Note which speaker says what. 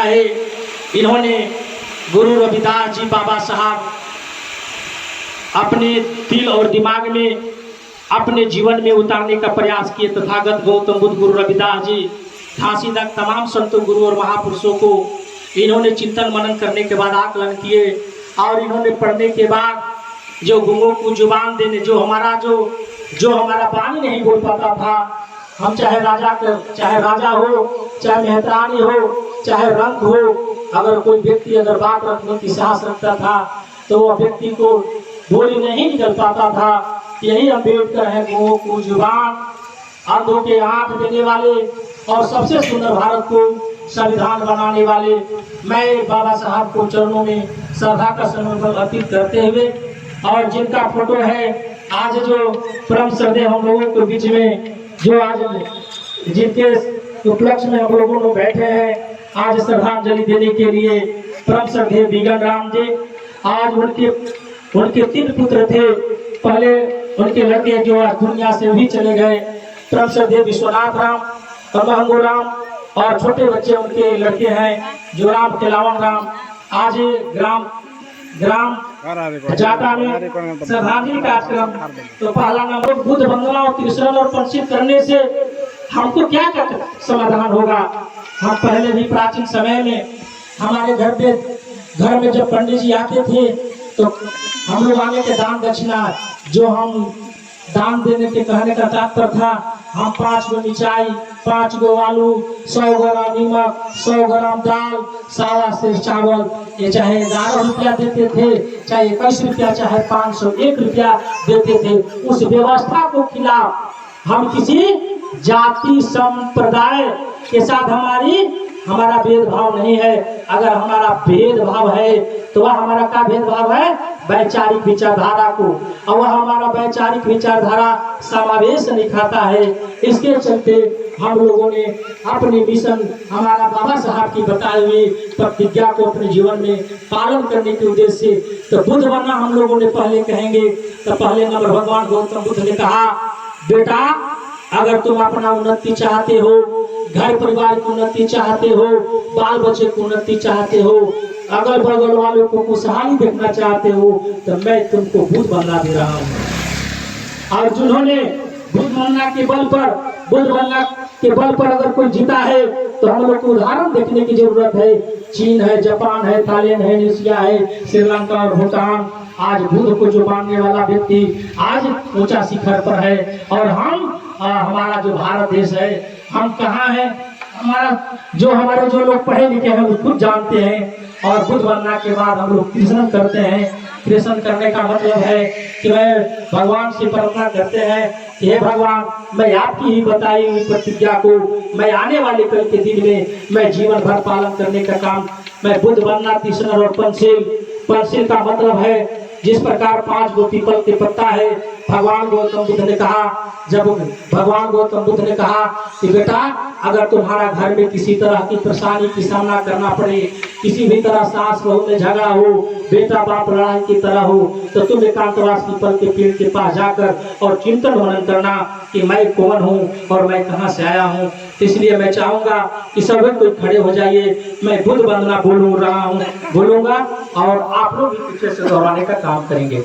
Speaker 1: है। इन्होंने गुरु रविदास जी बाबा साहब अपने दिल और दिमाग में अपने जीवन में उतारने का प्रयास किए। तथागत गौतम बुद्ध गुरु रविदास जी झांसी तक तमाम संतों गुरु और महापुरुषों को इन्होंने चिंतन मनन करने के बाद आकलन किए और इन्होंने पढ़ने के बाद जो गुंगों को जुबान देने, जो हमारा वाणी नहीं बोल पाता था, हम चाहे राजा हो, चाहे मेहतरानी हो, चाहे रंग हो, अगर कोई व्यक्ति अगर बात रखने की साहस रखता था तो वह व्यक्ति को बोली नहीं निकल पाता था। यही अम्बेडकर है, गुंगों को जुबान, अंधों के आंख देने वाले और सबसे सुंदर भारत को संविधान बनाने वाले। मैं बाबा साहब को चरणों में श्रद्धा का समर्पण अर्पित करते हुए और जिनका फोटो है आज जो परम श्रद्धेय हम लोगों के बीच में जो आज जिनके उपलक्ष्य में हम लोगों को बैठे हैं आज श्रद्धांजलि देने के लिए परम श्रद्धेय बिगन राम जी। आज उनके 3 पुत्र थे, पहले उनके लड़के जो आज दुनिया से भी चले गए, परम श्रद्धेय विश्वनाथ राम और महंगो राम, और छोटे बच्चे उनके लड़के हैं जो राम केलावन राम। आज ग्राम जाटा में श्रद्धांजलि कार्यक्रम, तो पहला नंबर बुद्ध वंदना और त्रिशरण और पंचित करने से हमको क्या समाधान होगा। हम पहले भी प्राचीन समय में हमारे घर में जब पंडित जी आते थे तो हम लोग आगे के दान दक्षिणा, जो हम दान देने के कहने का तात्पर्य था, हम 5 गो मिर्चाई, 5 गो आलू, 100 ग्राम नमक, 100 ग्राम दाल, 1.25 सेर चावल, ये चाहे 11 रुपया देते थे, चाहे 21 रुपया, चाहे 501 रुपया देते थे। उस व्यवस्था को खिलाफ हम किसी जाति संप्रदाय के साथ हमारा भेदभाव नहीं है। अगर हमारा भेदभाव है तो वह हमारा क्या भेदभाव है? वैचारिक विचारधारा को, और वह हमारा वैचारिक विचारधारा समावेश नहीं खाता है। इसके चलते हम लोगों ने अपने मिशन, हमारा बाबा साहब की बताई हुई प्रतिज्ञा को अपने जीवन में पालन करने के उद्देश्य से तो बुद्ध बनना हम लोगों ने पहले कहेंगे। तो पहले नंबर भगवान गौतम बुद्ध ने कहा, बेटा अगर तुम अपना उन्नति चाहते हो, घर परिवार की उन्नति चाहते हो, बाल बच्चे की उन्नति चाहते हो, अगल बगल वालों को खुशहाली देखना चाहते हो, तो मैं तुमको बुद्ध बनना दे रहा हूँ। और जिन्होंने बुद्ध बनना के बल पर अगर कोई जीता है तो हम लोग को उदाहरण देखने की जरूरत है। चीन है, जापान है, थाईलैंड है, इंडोनेशिया है, श्रीलंका और भूटान, आज बुद्ध को जो मानने वाला व्यक्ति आज ऊंचा शिखर पर है। और हमारा जो भारत देश है, हम कहाँ हैं? हमारे जो लोग पढ़े लिखे हैं वो खुद जानते हैं। और बुद्ध बनना के बाद हम लोग कृष्ण करते हैं। कृष्ण करने का मतलब है कि मैं भगवान से प्रार्थना करते हैं कि हे भगवान, मैं आपकी ही बताई हुई प्रतिज्ञा को मैं आने वाले कल के दिन में मैं जीवन भर पालन करने का काम, मैं बुद्ध बनना तीसरा और पंचशील का मतलब है जिस प्रकार 5 गो पीपल के पत्ता है। भगवान गौतम बुद्ध ने कहा, जब भगवान गौतम बुद्ध ने कहा कि बेटा अगर तुम्हारा घर में किसी तरह की परेशानी की सामना करना पड़े, किसी भी तरह सास बहू में झगड़ा हो, बेटा बाप लड़ाई की तरह हो, तो तुम एकांतवास पीपल के पेड़ के पास जाकर और चिंतन मनन करना कि मैं कौन हूँ और मैं कहाँ से आया हूँ। इसलिए मैं चाहूँगा कि सभी कोई खड़े हो जाइए। मैं बुद्ध वंदना बोलूँगा और आप लोग भी पीछे से दोहराने का काम करेंगे।